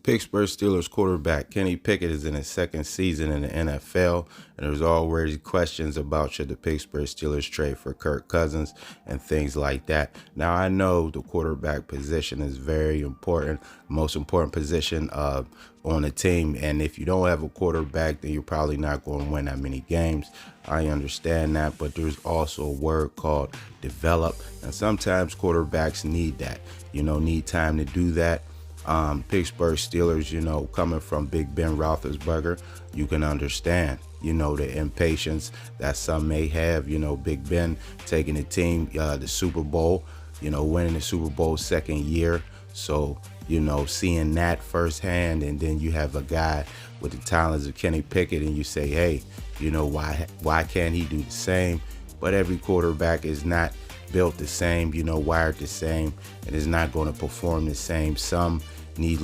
Pittsburgh Steelers quarterback Kenny Pickett is in his second season in the NFL, and there's already questions about should the Pittsburgh Steelers trade for Kirk Cousins and things like that. Now, I know the quarterback position is very important, most important position on the team, and if you don't have a quarterback, then you're probably not going to win that many games. I understand that, but there's also a word called develop, and sometimes quarterbacks need that, need time to do that. Pittsburgh Steelers, coming from Big Ben Roethlisberger, you can understand, the impatience that some may have. Big Ben taking the team, the Super Bowl, winning the Super Bowl second year. So, seeing that firsthand, and then you have a guy with the talents of Kenny Pickett, and you say, hey, why can't he do the same? But every quarterback is not built the same, wired the same, and is not going to perform the same. Some need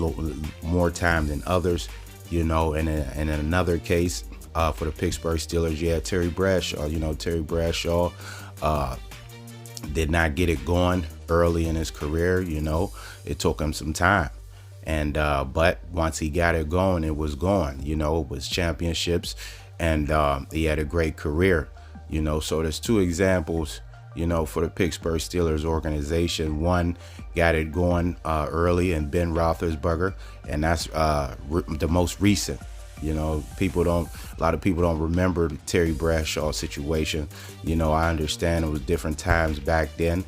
more time than others, and in another case, for the Pittsburgh Steelers, you had Terry Bradshaw. Terry Bradshaw did not get it going early in his career. It took him some time. And but once he got it going, it was going. It was championships, and he had a great career. So there's two examples, for the Pittsburgh Steelers organization. One got it going early, and Ben Roethlisberger, and that's the most recent. A lot of people don't remember the Terry Bradshaw situation. I understand it was different times back then.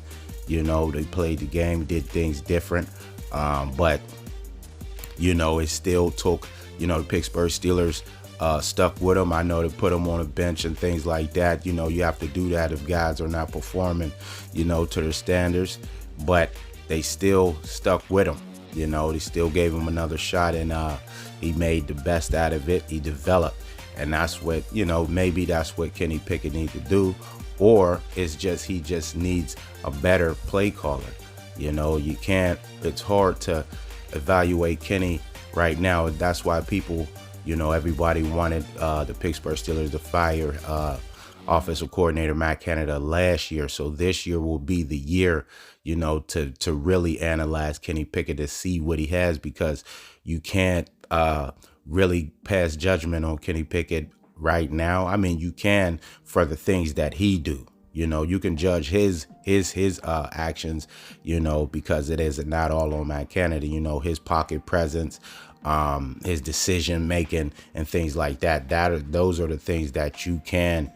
They played the game, did things different, but it still took, the Pittsburgh Steelers stuck with him. I know they put him on a bench and things like that. You have to do that if guys are not performing, to their standards, but they still stuck with him. They still gave him another shot, and he made the best out of it. He developed, and that's what, maybe that's what Kenny Pickett needs to do, or it's just he just needs a better play caller. You can't. It's hard to evaluate Kenny right now. That's why people, everybody wanted the Pittsburgh Steelers to fire offensive coordinator Matt Canada last year. So this year will be the year, to really analyze Kenny Pickett to see what he has, because you can't really pass judgment on Kenny Pickett right now. I mean, you can for the things that he do. You can judge his actions, because it is not all on Matt Canada. His pocket presence, his decision making, and things like that. Those are the things that you can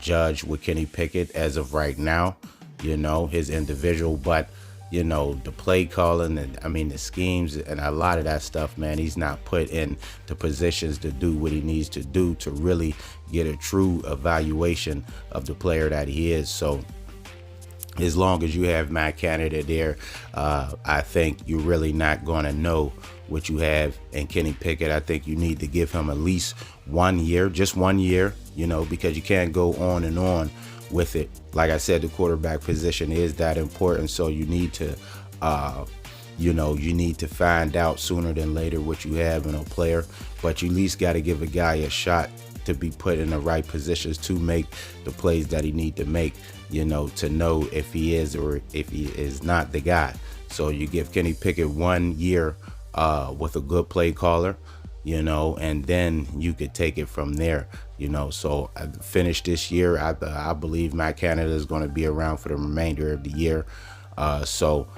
judge with Kenny Pickett as of right now. His individual, but the play calling, and the schemes and a lot of that stuff, man, he's not put in the positions to do what he needs to do to really get a true evaluation of the player that he is. So as long as you have Matt Canada there, I think you're really not going to know what you have in Kenny Pickett. I think you need to give him at least 1 year, just 1 year, because you can't go on and on with it. Like I said, the quarterback position is that important. So you need to, you need to find out sooner than later what you have in a player. But you at least got to give a guy a shot to be put in the right positions to make the plays that he need to make, to know if he is or if he is not the guy. So you give Kenny Pickett 1 year with a good play caller, and then you could take it from there. So I finished this year. I believe Matt Canada is going to be around for the remainder of the year. So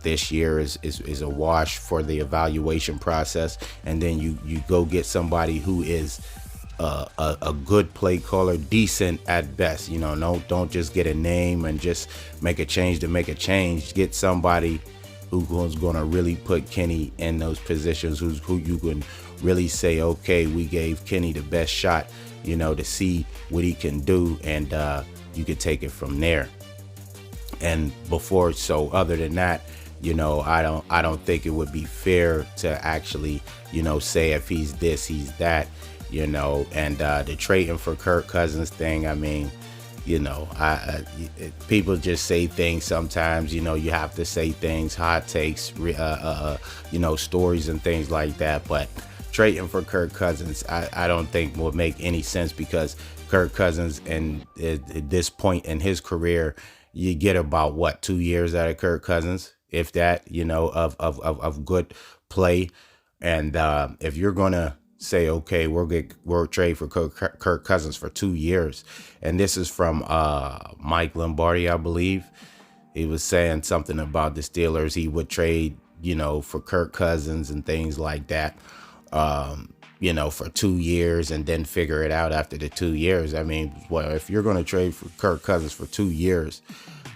this year is a wash for the evaluation process, and then you go get somebody who is a good play caller, decent at best. Don't just get a name and just make a change to make a change. Get somebody who's going to really put Kenny in those positions, who you can really say, okay, we gave Kenny the best shot, to see what he can do, and you could take it from there. And before, so other than that, I don't think it would be fair to actually, say if he's this, he's that, and the trading for Kirk Cousins thing, people just say things sometimes. You have to say things, hot takes, stories and things like that. But trading for Kirk Cousins, I don't think will make any sense, because Kirk Cousins, and at this point in his career, you get about 2 years out of Kirk Cousins, if that, of good play. And if you're gonna say, okay, we'll trade for Kirk Cousins for 2 years, and this is from Mike Lombardi, I believe. He was saying something about the Steelers. He would trade, for Kirk Cousins and things like that, for 2 years and then figure it out after the 2 years. I mean, well, if you're going to trade for Kirk Cousins for 2 years,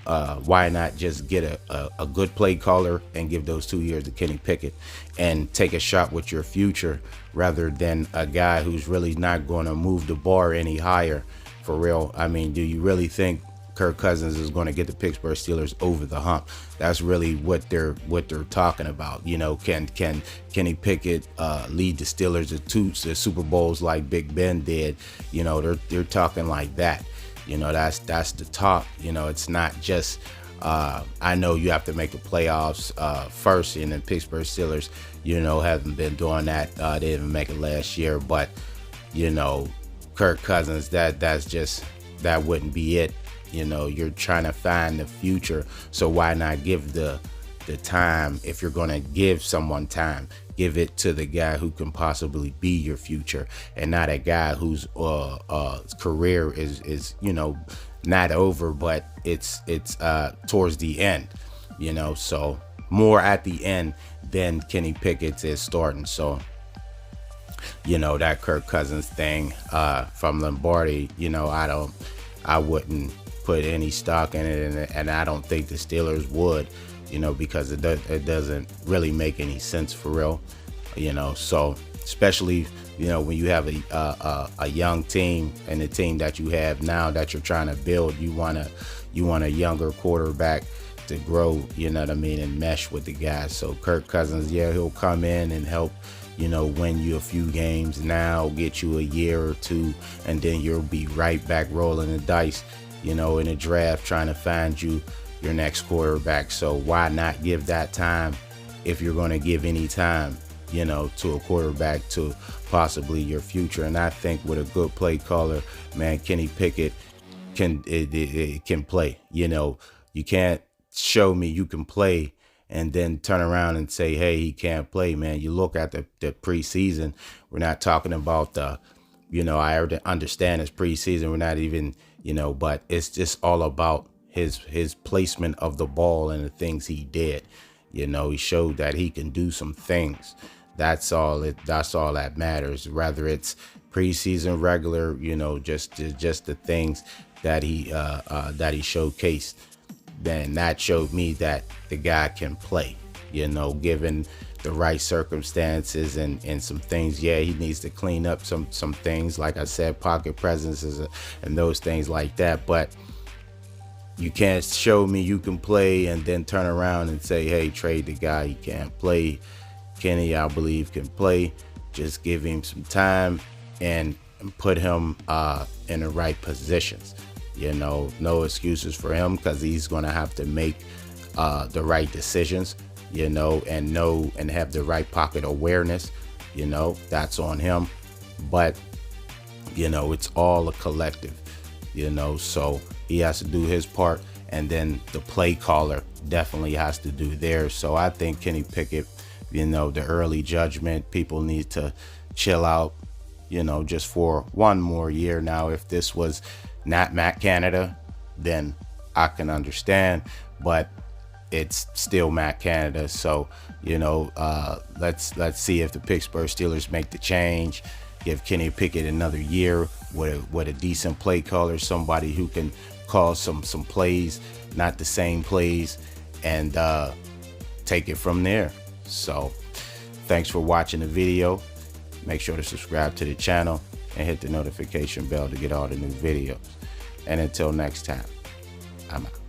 why not just get a good play caller and give those 2 years to Kenny Pickett and take a shot with your future rather than a guy who's really not going to move the bar any higher for real? I mean, do you really think Kirk Cousins is going to get the Pittsburgh Steelers over the hump? That's really what they're talking about. Can Kenny Pickett lead the Steelers to Super Bowls like Big Ben did? They're talking like that. That's the talk. It's not just I know you have to make the playoffs first, and the Pittsburgh Steelers, haven't been doing that. They didn't make it last year, but Kirk Cousins, that wouldn't be it. You're trying to find the future, so why not give the time? If you're going to give someone time, give it to the guy who can possibly be your future, and not a guy whose career is not over, but it's towards the end. So more at the end than Kenny Pickett is starting. So that Kirk Cousins thing from Lombardi, I wouldn't put any stock in it, and I don't think the Steelers would, because it doesn't really make any sense for real, so especially when you have a young team, and the team that you have now that you're trying to build, you want a younger quarterback to grow, and mesh with the guys. So Kirk Cousins, yeah, he'll come in and help win you a few games now, get you a year or two, and then you'll be right back rolling the dice, in a draft, trying to find you your next quarterback. So why not give that time, if you're going to give any time, to a quarterback, to possibly your future? And I think with a good play caller, man, Kenny Pickett can play. You can't show me you can play and then turn around and say, hey, he can't play, man. You look at the preseason. We're not talking about I understand it's preseason. We're not even, but it's just all about his placement of the ball and the things he did. He showed that he can do some things. That's all that matters. Whether it's preseason, regular, just the things that he showcased. Then that showed me that the guy can play, given the right circumstances and some things. Yeah, he needs to clean up some things, like I said, pocket presences and those things like that. But you can't show me you can play and then turn around and say, hey, trade the guy. He can't play. Kenny, I believe, can play. Just give him some time and put him in the right positions. No excuses for him, because he's going to have to make the right decisions, and have the right pocket awareness. That's on him. But, it's all a collective, so he has to do his part, and then the play caller definitely has to do theirs. So I think Kenny Pickett, the early judgment, people need to chill out, just for one more year. Now, if this was not Matt Canada, then I can understand, but it's still Matt Canada. So, let's see if the Pittsburgh Steelers make the change, give Kenny Pickett another year with a decent play caller, somebody who can call some plays, not the same plays, and take it from there. So thanks for watching the video. Make sure to subscribe to the channel and hit the notification bell to get all the new videos. And until next time, I'm out.